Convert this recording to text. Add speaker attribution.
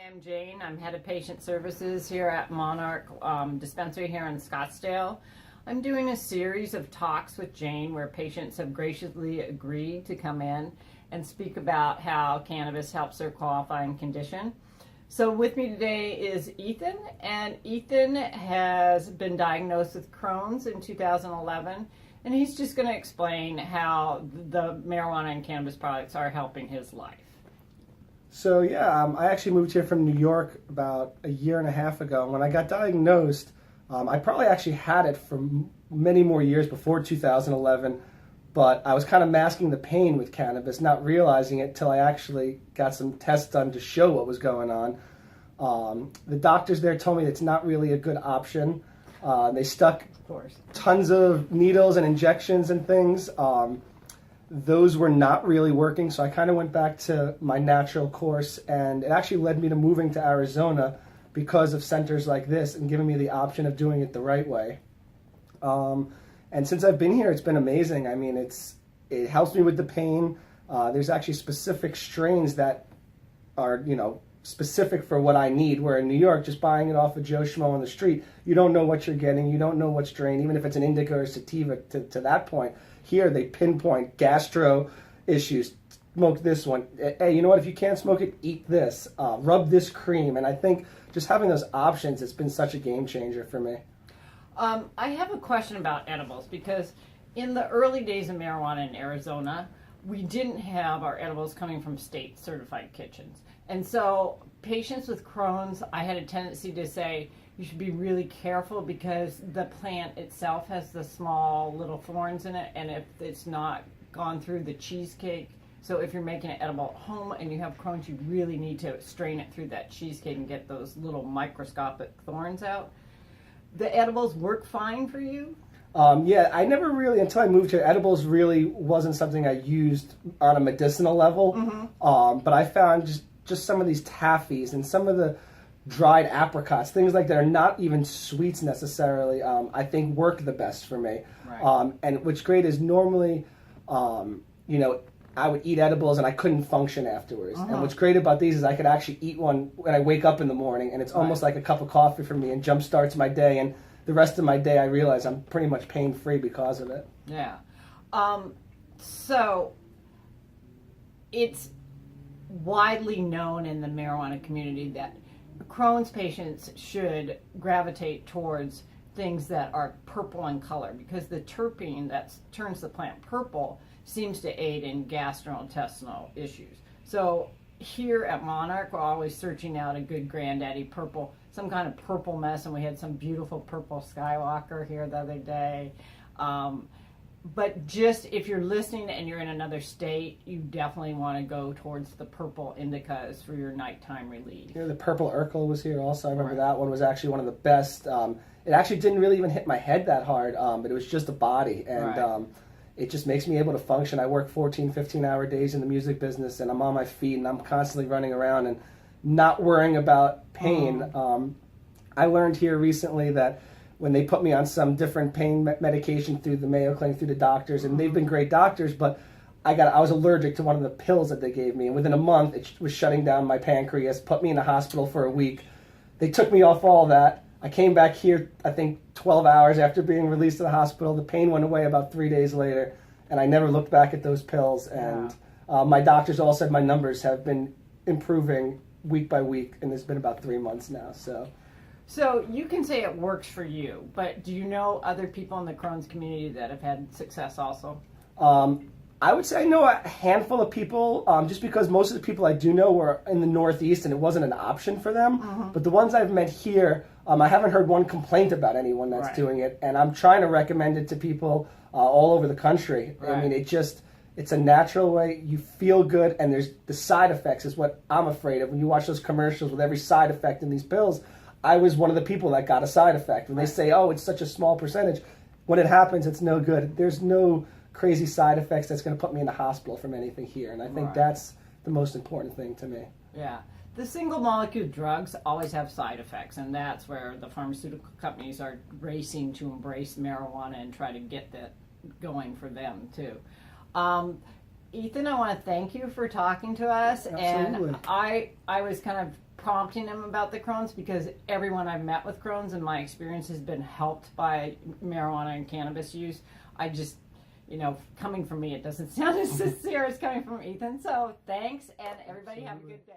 Speaker 1: I'm Jane. I'm head of patient services here at Monarch Dispensary here in Scottsdale. I'm doing a series of talks with Jane where patients have graciously agreed to come in and speak about how cannabis helps their qualifying condition. So with me today is Ethan, and Ethan has been diagnosed with Crohn's in 2011, and he's just going to explain how the marijuana and cannabis products are helping his life.
Speaker 2: So I actually moved here from New York about a year and a half ago. When I got diagnosed, I probably actually had it for many more years before 2011, but I was kind of masking the pain with cannabis, not realizing it till I actually got some tests done to show what was going on. The doctors there told me it's not really a good option. They stuck tons of needles and injections and things. Those were not really working, so I kind of went back to my natural course, and it actually led me to moving to Arizona because of centers like this and giving me the option of doing it the right way. And since I've been here, it's been amazing. I mean, it helps me with the pain. There's actually specific strains that are, specific for what I need, where in New York, just buying it off of Joe Schmo on the street, you don't know what you're getting, you don't know what strain, even if it's an indica or sativa to that point. Here, they pinpoint gastro issues. Smoke this one. Hey, you know what? If you can't smoke it, eat this. Rub this cream. And I think just having those options, it's been such a game changer for me.
Speaker 1: I have a question about edibles, because in the early days of marijuana in Arizona, we didn't have our edibles coming from state certified kitchens. And so patients with Crohn's, I had a tendency to say, you should be really careful because the plant itself has the small little thorns in it, and if it's not gone through the cheesecake, so if you're making it edible at home and you have Crohn's, you really need to strain it through that cheesecake and get those little microscopic thorns out. The edibles work fine for you?
Speaker 2: I never really, until I moved here, edibles really wasn't something I used on a medicinal level. Mm-hmm. But I found just some of these taffies and some of the dried apricots, things like that are not even sweets necessarily, I think work the best for me. Right. And what's great is normally, I would eat edibles and I couldn't function afterwards. Uh-huh. And what's great about these is I could actually eat one when I wake up in the morning, and it's almost like a cup of coffee for me and jump starts my day. And the rest of my day, I realize I'm pretty much pain-free because of it.
Speaker 1: Yeah. So it's widely known in the marijuana community that Crohn's patients should gravitate towards things that are purple in color, because the terpene that turns the plant purple seems to aid in gastrointestinal issues. So here at Monarch, we're always searching out a good granddaddy purple, some kind of purple mess, and we had some beautiful purple Skywalker here the other day. But just if you're listening and you're in another state, you definitely want to go towards the purple indicas for your nighttime relief.
Speaker 2: The purple Urkel was here also. I remember that one was actually one of the best. It actually didn't really even hit my head that hard, but it was just a body. And it just makes me able to function. I work 14, 15-hour days in the music business, and I'm on my feet, and I'm constantly running around and not worrying about pain. I learned here recently that when they put me on some different pain medication through the Mayo Clinic, through the doctors, and they've been great doctors, but I was allergic to one of the pills that they gave me, and within a month it was shutting down my pancreas, put me in the hospital for a week. They took me off all that. I came back here, I think 12 hours after being released to the hospital. The pain went away about 3 days later, and I never looked back at those pills. And my doctors all said my numbers have been improving week by week, and it's been about 3 months now.
Speaker 1: So you can say it works for you, but do you know other people in the Crohn's community that have had success also?
Speaker 2: I would say I know a handful of people, just because most of the people I do know were in the Northeast and it wasn't an option for them. Mm-hmm. But the ones I've met here, I haven't heard one complaint about anyone that's doing it, and I'm trying to recommend it to people all over the country. Right. I mean, it's a natural way. You feel good, and there's the side effects is what I'm afraid of. When you watch those commercials with every side effect in these pills, I was one of the people that got a side effect. When they say, oh, it's such a small percentage, when it happens, it's no good. There's no crazy side effects that's going to put me in the hospital from anything here. And I think that's the most important thing to me.
Speaker 1: Yeah. The single molecule drugs always have side effects, and that's where the pharmaceutical companies are racing to embrace marijuana and try to get that going for them, too. Ethan, I want to thank you for talking to us.
Speaker 2: Absolutely.
Speaker 1: And I was kind of prompting them about the Crohn's, because everyone I've met with Crohn's in my experience has been helped by marijuana and cannabis use. I just, coming from me, it doesn't sound as sincere as coming from Ethan. So thanks, and everybody have a good day.